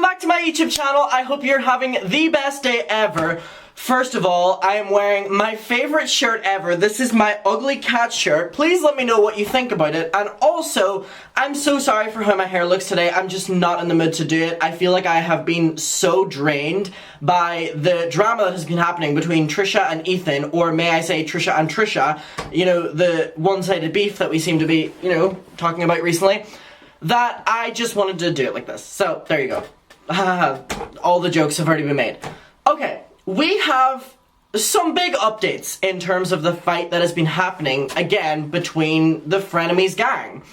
welcome back to my YouTube channel. I hope you're having the best day ever. First of all, I am wearing my favorite shirt ever. This is my ugly cat shirt. Please let me know what you think about it. And also, I'm so sorry for how my hair looks today. I'm just not in the mood to do it. I feel like I have been so drained by the drama that has been happening between Trisha and Ethan, or may I say Trisha and Trisha, you know, the one-sided beef that we seem to be, you know, talking about recently, that I just wanted to do it like this. So, there you go. All the jokes have already been made. Okay. We have some big updates in terms of the fight that has been happening, again, between the Frenemies gang.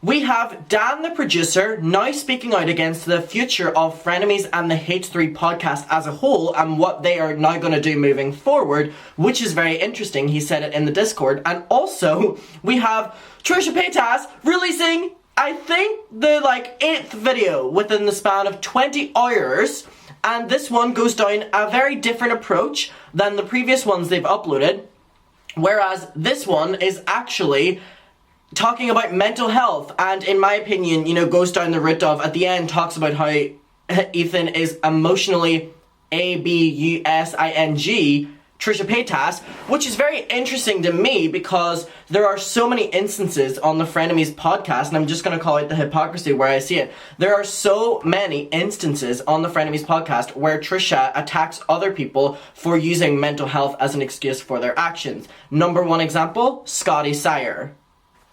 We have Dan, the producer, now speaking out against the future of Frenemies and the H3 podcast as a whole and what they are now going to do moving forward, which is very interesting. He said it in the Discord. And also, we have Trisha Paytas releasing, I think, the, 8th video within the span of 20 hours. And this one goes down a very different approach than the previous ones they've uploaded. Whereas this one is actually talking about mental health. And in my opinion, you know, goes down the route of, at the end, talks about how Ethan is emotionally abusing Trisha Paytas, which is very interesting to me because there are so many instances on the Frenemies podcast, and I'm just going to call it the hypocrisy where I see it. There are so many instances on the Frenemies podcast where Trisha attacks other people for using mental health as an excuse for their actions. Number one example, Scotty Sire.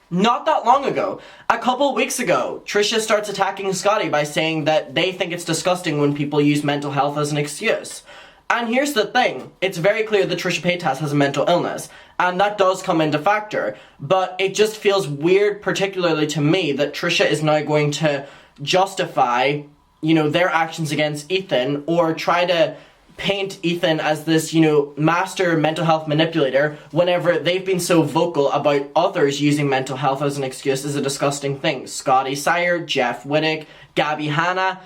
Not that long ago, a couple weeks ago, Trisha starts attacking Scotty by saying that they think it's disgusting when people use mental health as an excuse. And here's the thing, it's very clear that Trisha Paytas has a mental illness, and that does come into factor, but it just feels weird, particularly to me, that Trisha is now going to justify, you know, their actions against Ethan, or try to paint Ethan as this, you know, master mental health manipulator, whenever they've been so vocal about others using mental health as an excuse is a disgusting thing. Scotty Sire, Jeff Wittick, Gabby Hanna.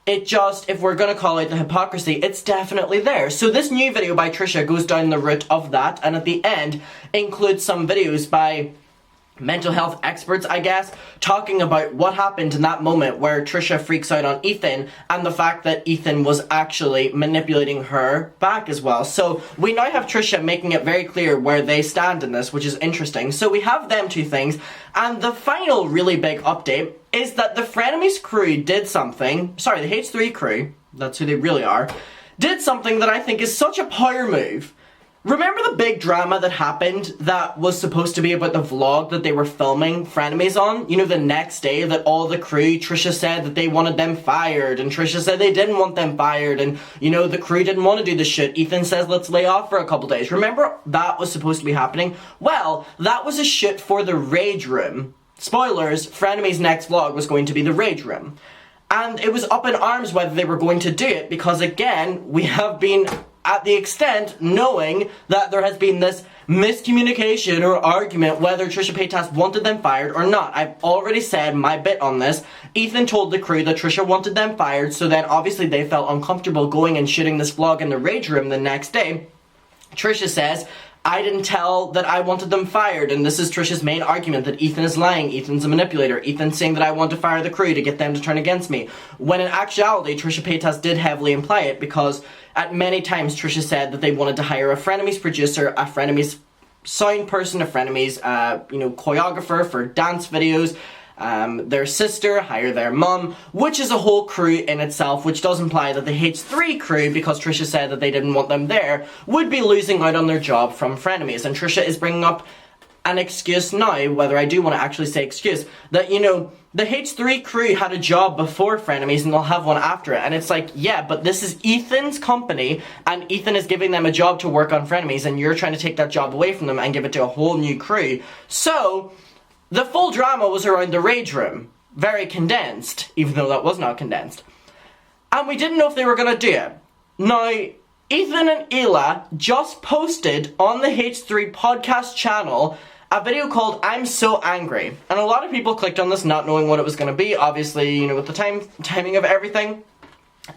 It just, if we're gonna call it the hypocrisy, it's definitely there. So this new video by Trisha goes down the route of that, and at the end includes some videos by mental health experts, I guess, talking about what happened in that moment where Trisha freaks out on Ethan and the fact that Ethan was actually manipulating her back as well. So we now have Trisha making it very clear where they stand in this, which is interesting. So we have them two things, and the final really big update is that the Frenemies crew did something, sorry, the H3 crew, that's who they really are, did something that I think is such a power move. Remember the big drama that happened that was supposed to be about the vlog that they were filming Frenemies on? You know, the next day that all the crew, Trisha said that they wanted them fired, and Trisha said they didn't want them fired, and, you know, the crew didn't want to do the shit. Ethan says, let's lay off for a couple days. Remember that was supposed to be happening? Well, that was a shoot for the Rage Room. Spoilers, Frenemies' next vlog was going to be the Rage Room. And it was up in arms whether they were going to do it, because again, we have been at the extent knowing that there has been this miscommunication or argument whether Trisha Paytas wanted them fired or not. I've already said my bit on this. Ethan told the crew that Trisha wanted them fired, so then obviously they felt uncomfortable going and shooting this vlog in the Rage Room the next day. Trisha says, I didn't tell that I wanted them fired, and this is Trisha's main argument, that Ethan is lying, Ethan's a manipulator, Ethan's saying that I want to fire the crew to get them to turn against me, when in actuality Trisha Paytas did heavily imply it, because at many times Trisha said that they wanted to hire a Frenemies producer, a Frenemies sound person, a Frenemies, choreographer for dance videos, their sister, hire their mum, which is a whole crew in itself, which does imply that the H3 crew, because Trisha said that they didn't want them there, would be losing out on their job from Frenemies. And Trisha is bringing up an excuse now, whether I do want to actually say excuse, that, you know, the H3 crew had a job before Frenemies and they'll have one after it. And it's like, yeah, but this is Ethan's company and Ethan is giving them a job to work on Frenemies and you're trying to take that job away from them and give it to a whole new crew. So the full drama was around the Rage Room. Very condensed, even though that was not condensed. And we didn't know if they were going to do it. Now, Ethan and Ela just posted on the H3 podcast channel a video called I'm So Angry. And a lot of people clicked on this not knowing what it was going to be, obviously, you know, with the timing of everything.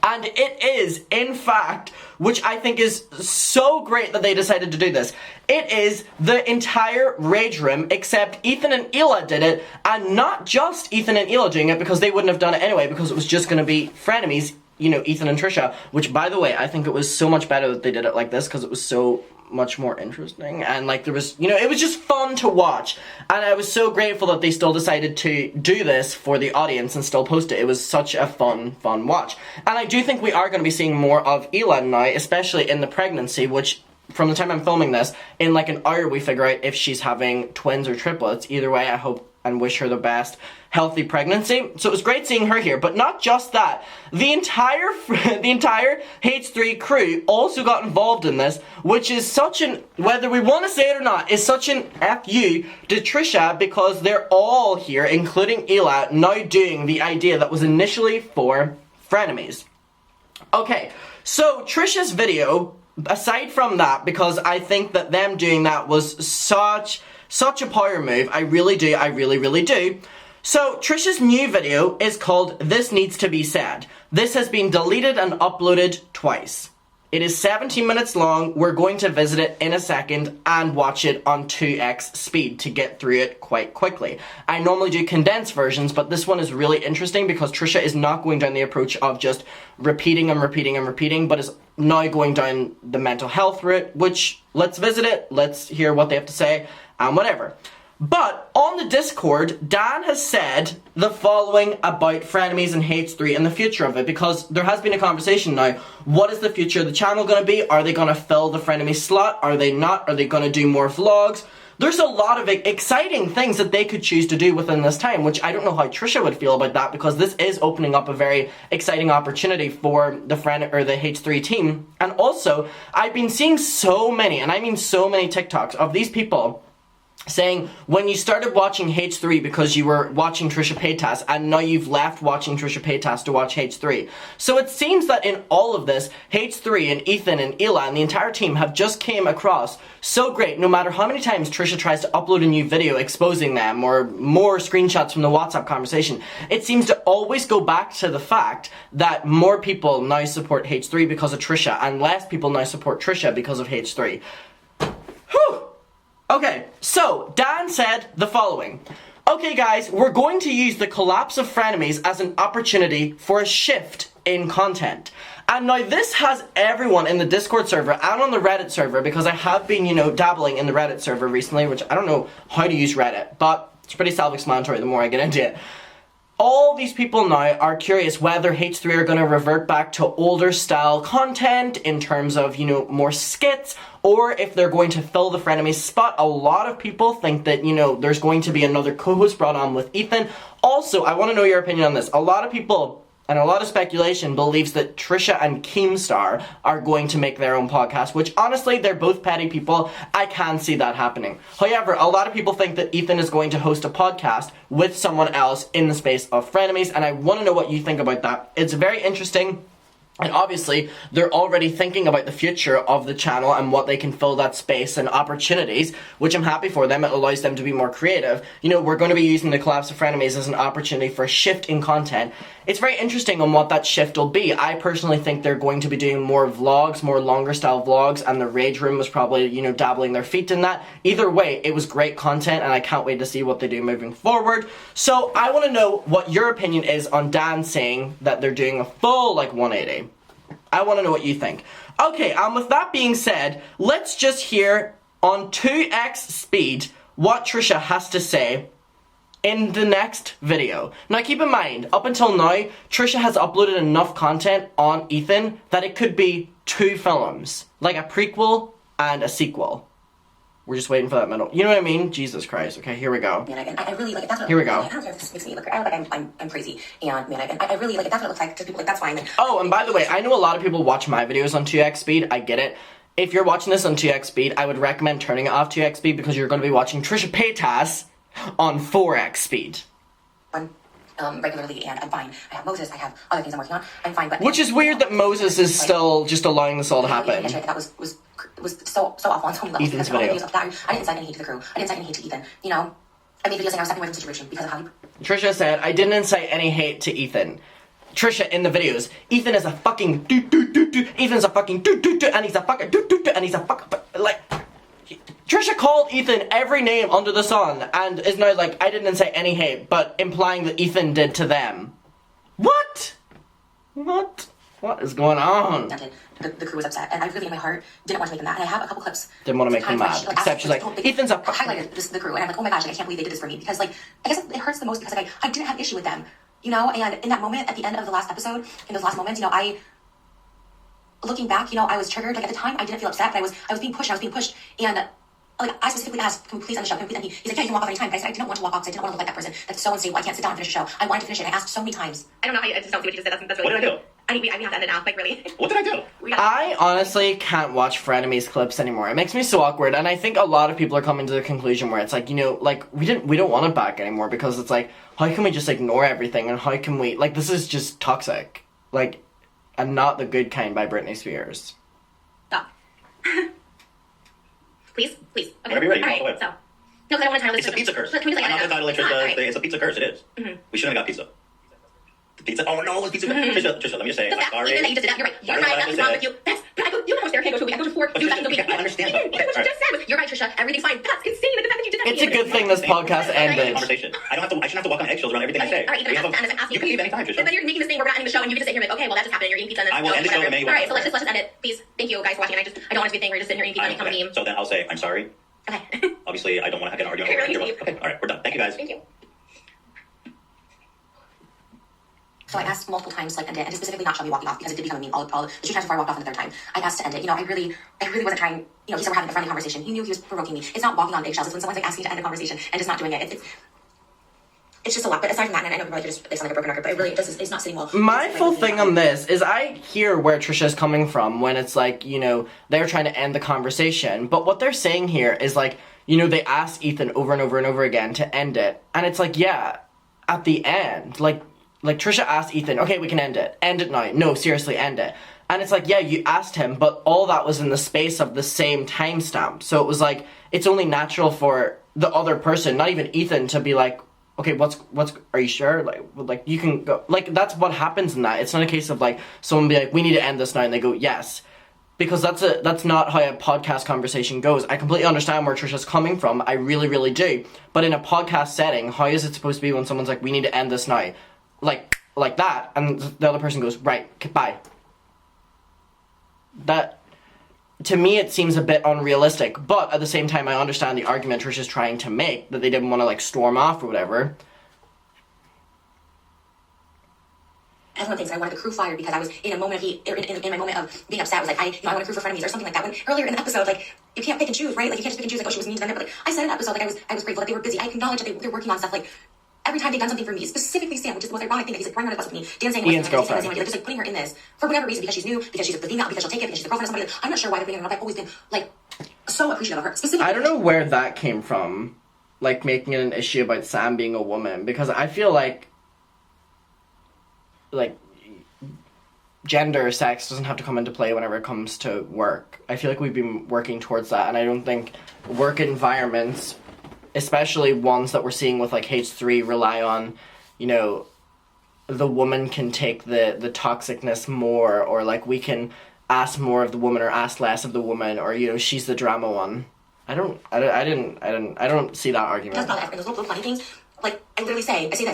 And it is, in fact, which I think is so great that they decided to do this, it is the entire Rage Room, except Ethan and Ela did it, and not just Ethan and Ela doing it, because they wouldn't have done it anyway, because it was just going to be Frenemies, you know, Ethan and Trisha, which, by the way, I think it was so much better that they did it like this, because it was so much more interesting, and like there was, you know, it was just fun to watch, and I was so grateful that they still decided to do this for the audience and still post it. It was such a fun watch, and I do think we are going to be seeing more of Elon now, especially in the pregnancy, which from the time I'm filming this, in like an hour we figure out if she's having twins or triplets. Either way, I hope and wish her the best healthy pregnancy. So it was great seeing her here, but not just that. The entire H3 crew also got involved in this, which is such an, whether we want to say it or not, is such an FU to Trisha, because they're all here, including Ela, now doing the idea that was initially for Frenemies. Okay, so Trisha's video, aside from that, because I think that them doing that was such a power move, I really do. So, Trisha's new video is called This Needs to Be Said. This has been deleted and uploaded twice. It is 17 minutes long. We're going to visit it in a second and watch it on 2x speed to get through it quite quickly. I normally do condensed versions, but this one is really interesting because Trisha is not going down the approach of just repeating, but is now going down the mental health route, which, let's visit it, let's hear what they have to say, and whatever. But on the Discord, Dan has said the following about Frenemies and H3 and the future of it, because there has been a conversation now. What is the future of the channel going to be? Are they going to fill the Frenemies slot? Are they not? Are they going to do more vlogs? There's a lot of exciting things that they could choose to do within this time, which I don't know how Trisha would feel about that, because this is opening up a very exciting opportunity for the H3 team. And also, I've been seeing so many, and I mean so many TikToks of these people saying when you started watching H3 because you were watching Trisha Paytas, and now you've left watching Trisha Paytas to watch H3. So it seems that in all of this, H3 and Ethan and Ela and the entire team have just came across so great. No matter how many times Trisha tries to upload a new video exposing them or more screenshots from the WhatsApp conversation, it seems to always go back to the fact that more people now support H3 because of Trisha, and less people now support Trisha because of H3. Whew! Okay, so Dan said the following. Okay guys, we're going to use the collapse of Frenemies as an opportunity for a shift in content. And now this has everyone in the Discord server and on the Reddit server, because I have been, you know, dabbling in the Reddit server recently, which I don't know how to use Reddit, but it's pretty self-explanatory the more I get into it. All these people now are curious whether H3 are going to revert back to older style content in terms of, you know, more skits, or if they're going to fill the Frenemies spot. A lot of people think that, you know, there's going to be another co-host brought on with Ethan. Also, I want to know your opinion on this. A lot of people and a lot of speculation believes that Trisha and Keemstar are going to make their own podcast, which honestly, they're both petty people. I can see that happening. However, a lot of people think that Ethan is going to host a podcast with someone else in the space of Frenemies, and I want to know what you think about that. It's very interesting. And obviously, they're already thinking about the future of the channel and what they can fill that space and opportunities, which I'm happy for them. It allows them to be more creative. You know, we're going to be using the collapse of Frenemies as an opportunity for a shift in content. It's very interesting on what that shift will be. I personally think they're going to be doing more vlogs, more longer style vlogs, and the Rage Room was probably, you know, dabbling their feet in that. Either way, it was great content, and I can't wait to see what they do moving forward. So I want to know what your opinion is on Dan saying that they're doing a full, like, 180. I want to know what you think. Okay, and with that being said, let's just hear on 2x speed what Trisha has to say in the next video. Now keep in mind, up until now, Trisha has uploaded enough content on Ethan that it could be 2 films, like a prequel and a sequel. We're just waiting for that middle. You know what I mean? Jesus Christ. Okay, here we go. Man, I really like it. That's what here we go. I don't know if this makes me look. I don't like I'm crazy. And man, I really like it. That's what it looks like to people. Like that's fine. Oh, and by the way, I know a lot of people watch my videos on 2x speed. I get it. If you're watching this on 2x speed, I would recommend turning it off 2x speed because you're going to be watching Trisha Paytas on 4x speed. Regularly, and I'm fine. I have Moses. I have other things I'm working on. I'm fine, but which is weird that Moses is still just allowing this all to happen. Yeah, that was so awful on so many levels. Ethan's video. I didn't incite any hate to the crew. I didn't incite any hate to Ethan. You know, I made videos saying I was stepping away from the situation because of how you. Trisha said, I didn't incite any hate to Ethan. Trisha in the videos, Ethan is a fucking do. Ethan's a fucking do, and he's a fucking do, and he's a fucking, like. Trisha called Ethan every name under the sun and is now like, I didn't say any hate, but implying that Ethan did to them. What? What is going on? The crew was upset, and I really, in my heart, didn't want to make them mad. And I have a couple clips. Didn't want to make them mad. Except she's like, Ethan's up. Highlighted the crew, and I'm like, oh my gosh, like, I can't believe they did this for me. Because, like, I guess it hurts the most because, like, I didn't have issue with them, you know? And in that moment, at the end of the last episode, in those last moments, you know, looking back, you know, I was triggered. Like, at the time, I didn't feel upset, but I was being pushed, and like, I specifically asked, can we please end the show? Can we please end? He's like, yeah, you can walk off any time. But I said, I didn't want to walk off because I didn't want to look like that person that's so unstable. I can't sit down and finish the show. I wanted to finish it. I asked so many times. I don't know how you, I just don't see what you just said. That's really. What did I do? We have to end it now. Like, really. What did I do? I honestly can't watch Frenemies clips anymore. It makes me so awkward, and I think a lot of people are coming to the conclusion where it's like, you know, like, we don't want it back anymore because it's like, how can we just ignore everything, and how can we, like, this is just toxic. Like, and not the good kind by Britney Spears. Stop. Please. Okay. Whenever you're ready, you all can walk away. So. No, because I don't want to title It's a pizza curse. Can we, like, I'm not going to title it Trisha. It's a pizza curse. It is. Mm-hmm. We shouldn't have got pizza. The pizza. Oh no, it's pizza curse. Trisha, let me just say, I'm sorry. Even that you just did that, you're right. You're right. That's wrong with you. You know how much there can go to a week. I go to 4 2 seconds a week. I understand. What you just said. You're right, Trisha. Everything's fine. That's insane. Like, the fact that you did that. It's a good thing this podcast ended. Conversation. I shouldn't have to walk on eggshells around everything I say. All right, Ethan, You can leave anytime, Trisha. but then you're making this thing where we're not ending the show, and you can just sit here and be like, okay, well, that just happened, and you're eating pizza, and then I will end the show in May. All right, so let's just end it, please. Thank you guys for watching. I don't want it to be a thing where you're just sitting here eating pizza and coming to me. So then I'll say I'm sorry. Okay. Obviously, I don't want to get an argument. Okay, all right, we're done. Thank you, guys. Thank you. So I asked multiple times to like end it, and specifically not Shelby walking off because it did become a meme. All the 2 times before I walked off, and the 3rd time I asked to end it. You know, I really wasn't trying. You know, he said we're having a friendly conversation. He knew he was provoking me. It's not walking on eggshells. It's when someone's like asking to end a conversation and just not doing it. It's just a lot. But aside from that, and I know people just they sound like a broken record, but it really it's not sitting well. My full thing on this is I hear where Trisha's coming from when it's like, you know, they're trying to end the conversation, but what they're saying here is like, you know, they ask Ethan over and over and over again to end it, and it's like, yeah, at the end, like Trisha asked Ethan, okay, we can end it now, no, seriously, end it, and it's like, yeah, you asked him, but all that was in the space of the same timestamp, so it was like, it's only natural for the other person, not even Ethan, to be like, okay, what's, are you sure? Like, you can go, like, that's what happens in that. It's not a case of, like, someone be like, we need to end this now, and they go, yes. Because that's not how a podcast conversation goes. I completely understand where Trisha's coming from. I really, really do. But in a podcast setting, how is it supposed to be when someone's like, we need to end this now? Like that, and the other person goes, right, bye. That, to me, it seems a bit unrealistic, but at the same time, I understand the argument Trisha's trying to make, that they didn't want to, like, storm off or whatever. Everyone thinks I wanted the crew fired because I was in a moment of in my moment of being upset. I was like, I want a crew for Frenemies or something like that. When earlier in the episode, like, you can't pick and choose, right? Like, you can't just pick and choose, like, oh, she was mean to them. But, like, I said in the episode, like, I was grateful that they were busy. I acknowledge that they're working on stuff, like, every time they've done something for me, specifically Sam, which is the most ironic thing that he's like running on a bus with me, Dan saying, Ian's girlfriend. like, just like putting her in this for whatever reason, because she's new, because she's a female, because she'll take it, because she's the girlfriend of somebody. I'm not sure why they're bringing her up. I've always been like so appreciative of her. Specifically, I don't know where that came from, like making it an issue about Sam being a woman, because I feel like gender or sex doesn't have to come into play whenever it comes to work. I feel like we've been working towards that, and I don't think work environments, especially ones that we're seeing with like H3, rely on, you know, the woman can take the toxicness more, or like we can ask more of the woman or ask less of the woman, or, you know, she's the drama one. I don't see that argument. That's not those little funny things. Like, I literally say, I say,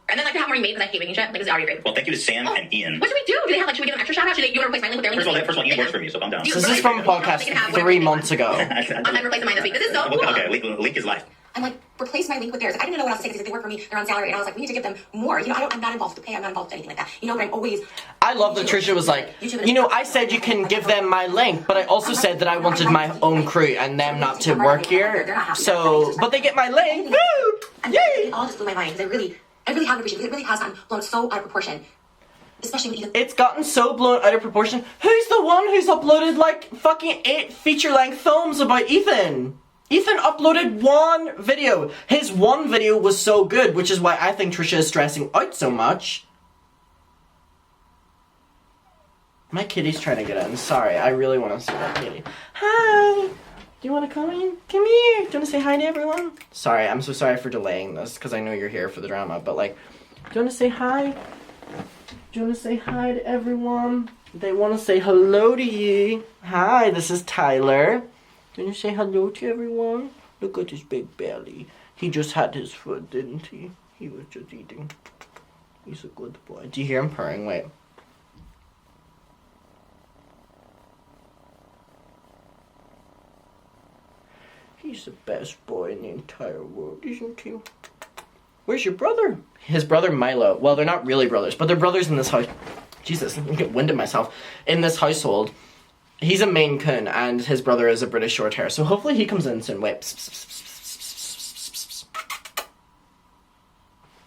and then like they have more made because I hate making shit. Like, it's already great. Well, thank you to Sam and Ian. What should we do? Do they have like, should we give them extra shout out? Should they, you want to replace my link with their link? First of all, Ian works for me, so calm down. This is from a podcast 3 months ago. I'm replacing mine this week. This is so cool. Okay, link is life. I'm like, replace my link with theirs. Like, I didn't know what else to say because they work for me, they're on salary, and I was like, we need to give them more. You know, I'm not involved with the pay, I'm not involved with anything like that. You know, but I'm always... I love that Trisha was like, you know, I said you can give them my link, but I also said that I wanted my own crew and them not to work here. So, but they get my link. Woo! Yay! It all just blew my mind because I really have appreciated it. It really has gotten blown so out of proportion. Especially when Ethan... It's gotten so blown out of proportion. Who's the one who's uploaded like fucking 8 feature-length films about Ethan? Ethan uploaded 1 video. His 1 video was so good, which is why I think Trisha is stressing out so much. My kitty's trying to get in. Sorry, I really want to see that kitty. Hi! Do you want to come in? Come here! Do you want to say hi to everyone? Sorry, I'm so sorry for delaying this, because I know you're here for the drama, but like, do you want to say hi? Do you want to say hi to everyone? They want to say hello to you. Hi, this is Tyler. Can you say hello to everyone? Look at his big belly. He just had his food, didn't he? He was just eating. He's a good boy. Do you hear him purring? Wait. He's the best boy in the entire world, isn't he? Where's your brother? His brother Milo. Well, they're not really brothers, but they're brothers in this house. Jesus, I'm getting winded myself. In this household, he's a Maine Coon, and his brother is a British short hair. So hopefully he comes in soon. Wait.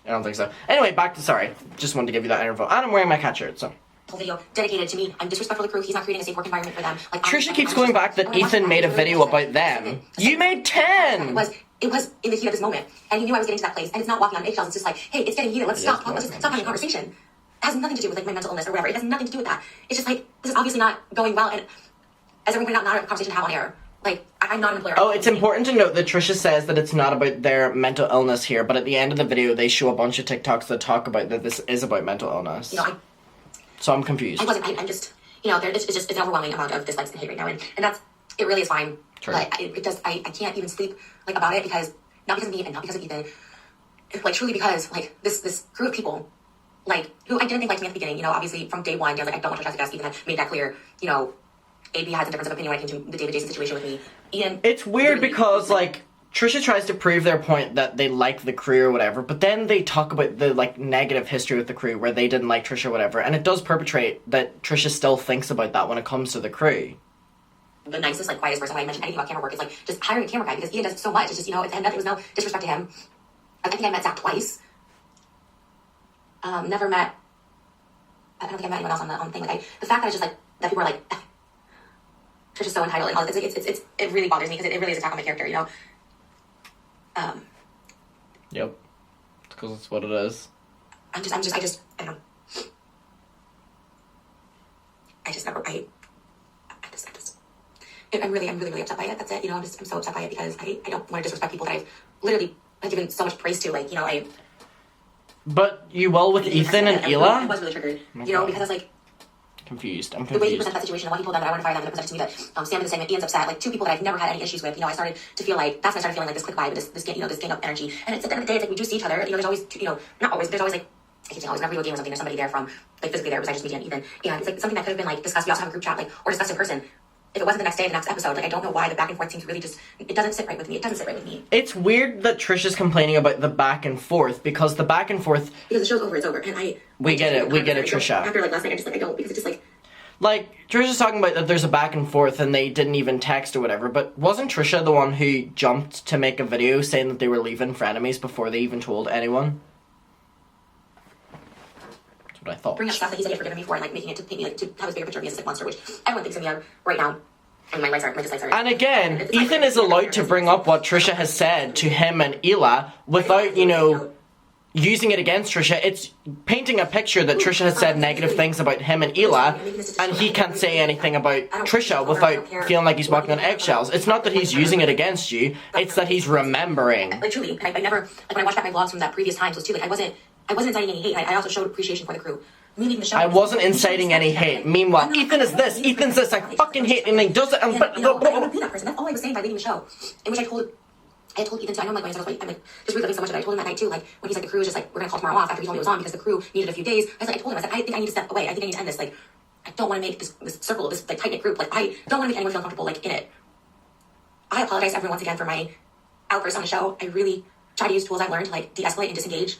I don't think so. Anyway, back to sorry. Just wanted to give you that interval. And I'm wearing my cat shirt, so. Whole video dedicated to me. I'm disrespectful to the crew. He's not creating a safe work environment for them. Like Trisha keeps going back that Ethan made a video about them. You made 10! It was in the heat of this moment, and he knew I was getting to that place. And it's not walking on eggshells. It's just like, hey, it's getting heated. Let's stop. Let's just stop having a conversation. It has nothing to do with like my mental illness or whatever. It has nothing to do with that. It's just like this is obviously not going well, and as everyone pointed out, not a conversation to have on air. Like I'm not an employer. Oh, it's important to note that Trisha says that it's not about their mental illness here, but at the end of the video, they show a bunch of TikToks that talk about that this is about mental illness. You know, so I'm confused. I'm just, you know, it's an overwhelming amount of dislikes and hate right now, and that's it. Really is fine. True. But I can't even sleep like about it because not because of me and not because of Ethan, like truly because like this group of people, like who I didn't think liked me at the beginning. You know, obviously from day one, they're like I don't want to trust the guest. Ethan had made that clear. You know, AB has a difference of opinion when it came to the David Jason situation with me. Ian. It's weird because like Trisha tries to prove their point that they like the crew or whatever, but then they talk about the like negative history with the crew where they didn't like Trisha or whatever, and it does perpetrate that Trisha still thinks about that when it comes to the crew. The nicest, like quietest person when I mention anything about camera work is like just hiring a camera guy because Ian does so much. It's just, you know, it was no disrespect to him. I think I met Zach twice. Never met. I don't think I met anyone else on the thing. Like the fact that it's just like that people are like, Trisha's so entitled and all. It really bothers me because it really is an attack on my character. You know. Yep. Because it's what it is. I don't know. I'm really upset by it. That's it. You know, I'm so upset by it because I don't want to disrespect people that I've literally given so much praise to. Like, you know, But you will with Ethan and Ela? I was really triggered. Oh you know, because I was like, I'm confused. the way he presented that situation, and what he told them that I want to fire them, and it presented to me that Sam is the same, and Ian's upset. Like two people that I've never had any issues with. You know, I started to feel like that's when I started feeling like this click vibe, this gang up energy. And it's at the end of the day, it's like we do see each other. You know, there's always, you know, not always, but there's always like. I keep saying always, whenever we go to a game or something, there's somebody there from, like, physically there besides just me and Ethan. And it's like something that could have been, like, discussed. We also have a group chat, like, or discussed in person. If it wasn't the next day, the next episode, like, I don't know why the back and forth seems really just, it doesn't sit right with me. It doesn't sit right with me. It's weird that Trisha's complaining about the back and forth, because the back and forth... Because the show's over, it's over, and We get it, Trisha. After, like, last night, I don't, because it's just, like... Like, Trisha's talking about that there's a back and forth and they didn't even text or whatever, but wasn't Trisha the one who jumped to make a video saying that they were leaving Frenemies before they even told anyone? What I thought. Bring up stuff that he said he had forgiven me for, and like making it to paint me like to have his bigger picture of me as a sick monster, which everyone thinks of me right now. And my dislikes are. And again, Ethan is allowed to bring up what Trisha has said to him and Ela without, you know, using it against Trisha. It's painting a picture that Trisha has said negative things about him and Ela, and he can't say anything about Trisha without feeling like he's walking on eggshells. It's not that he's using it against you, it's that he's remembering. Like truly, I never, like when I watched back my vlogs from that previous times was too, like I wasn't inciting any hate. I also showed appreciation for the crew. Me leaving the show. I wasn't inciting any hate. Meanwhile, Ethan is this, Ethan's this, I fucking hate, and he does it, and I don't be that person. That's all I was saying by leaving the show. In which I told Ethan too. I know I'm like going to I'm like just reliving so much of it. I told him that night too, like when he's like the crew is just like we're gonna call tomorrow off after he told me it was on because the crew needed a few days. I told him I said I think I need to step away. I think I need to end this. Like I don't want to make this circle, this like tight knit group. Like I don't want to make anyone feel uncomfortable like in it. I apologize to everyone once again for my outburst on the show. I really try to use tools I've learned to like de-escalate and disengage,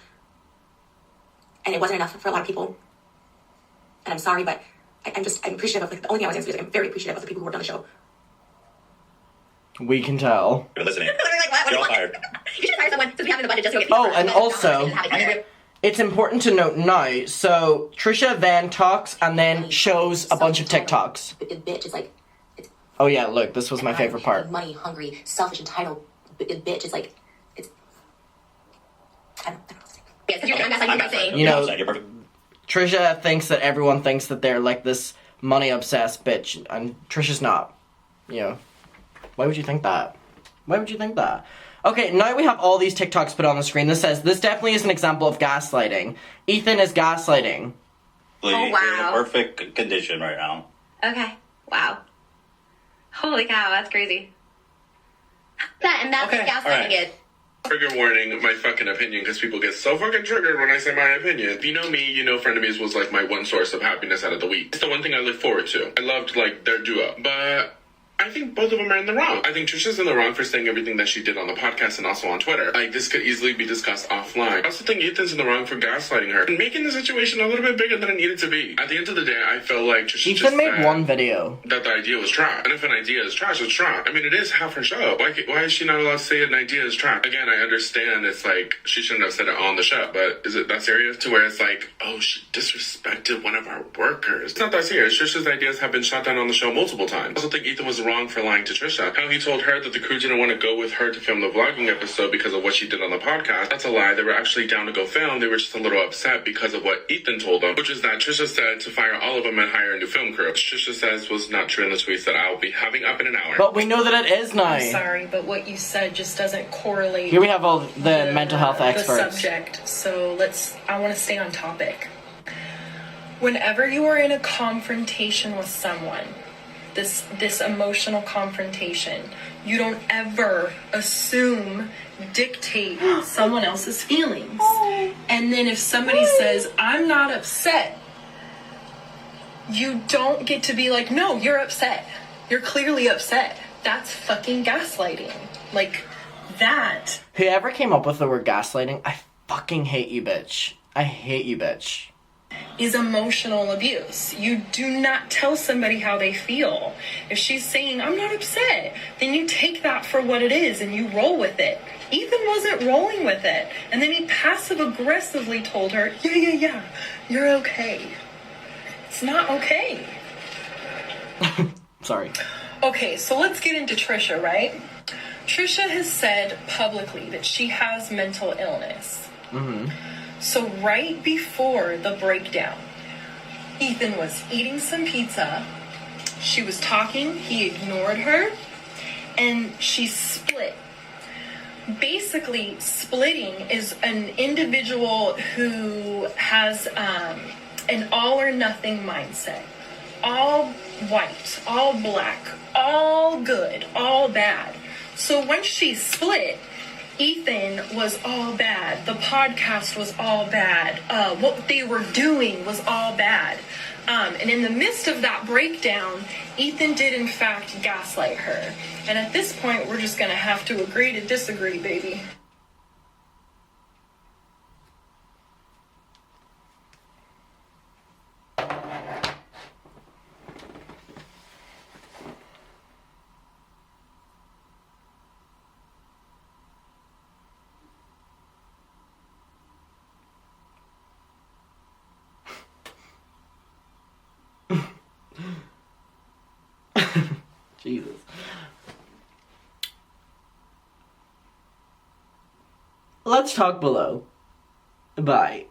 and it wasn't enough for a lot of people. And I'm sorry, but I'm appreciative of like the only thing I was able to do is I'm very appreciative of the people who worked on the show. We can tell. You're listening. You're all fired. You should hire someone since we have the budget just to get Oh, and also, it's important to note now, so Trisha then talks and then shows a bunch of TikToks. Bitch is like... Oh yeah, look, this was my favorite part. Money, hungry, selfish, entitled bitch is like... It's... I don't know. Yes, because I'm not like saying. You know, Trisha thinks that everyone thinks that they're like this money-obsessed bitch, and Trisha's not. You know. Why would you think that? Why would you think that? Okay, now we have all these TikToks put on the screen. This says, this definitely is an example of gaslighting. Ethan is gaslighting. Oh, wow. You're in a perfect condition right now. Okay. Wow. Holy cow, that's crazy. And that's Okay, gaslighting right. it. Trigger warning, my fucking opinion, because people get so fucking triggered when I say my opinion. If you know me, you know Frenemies was like my one source of happiness out of the week. It's the one thing I look forward to. I loved like their duo. But I think both of them are in the wrong. I think Trisha's in the wrong for saying everything that she did on the podcast and also on Twitter. Like, this could easily be discussed offline. I also think Ethan's in the wrong for gaslighting her and making the situation a little bit bigger than it needed to be. At the end of the day, I feel like Trisha Ethan just made said one video that the idea was trash. And if an idea is trash, it's trash. I mean, it is half her show. Why is she not allowed to say an idea is trash? Again, I understand it's like, she shouldn't have said it on the show, but is it that serious? To where it's like, oh, she disrespected one of our workers. It's not that serious. Trisha's ideas have been shot down on the show multiple times. I also think Ethan was wrong for lying to Trisha. How he told her that the crew didn't want to go with her to film the vlogging episode because of what she did on the podcast. That's a lie. They were actually down to go film. They were just a little upset because of what Ethan told them, which is that Trisha said to fire all of them and hire a new film crew. Which Trisha says was not true in the tweets that I'll be having up in an hour. But we know that it is now. I'm sorry, but what you said just doesn't correlate. Here we have all the mental health experts. The subject. So I want to stay on topic. Whenever you are in a confrontation with someone, this emotional confrontation, you don't ever assume, dictate someone else's feelings. And then if somebody says, I'm not upset, you don't get to be like, no, you're upset. You're clearly upset. That's fucking gaslighting. Like, that. Whoever came up with the word gaslighting, I fucking hate you, bitch. I hate you, bitch. Is emotional abuse. You do not tell somebody how they feel. If she's saying, I'm not upset, then you take that for what it is and you roll with it. Ethan wasn't rolling with it. And then he passive-aggressively told her, yeah, you're okay. It's not okay. Sorry. Okay, so let's get into Trisha, right? Trisha has said publicly that she has mental illness. Mm-hmm. So right before the breakdown, Ethan was eating some pizza. She was talking. He ignored her. And she split. Basically, splitting is an individual who has an all or nothing mindset. All white, all black, all good, all bad. So when she split, Ethan was all bad. The podcast was all bad. What they were doing was all bad. And in the midst of that breakdown, Ethan did in fact gaslight her. And at this point, we're just gonna have to agree to disagree, baby. Jesus. Let's talk below. Bye.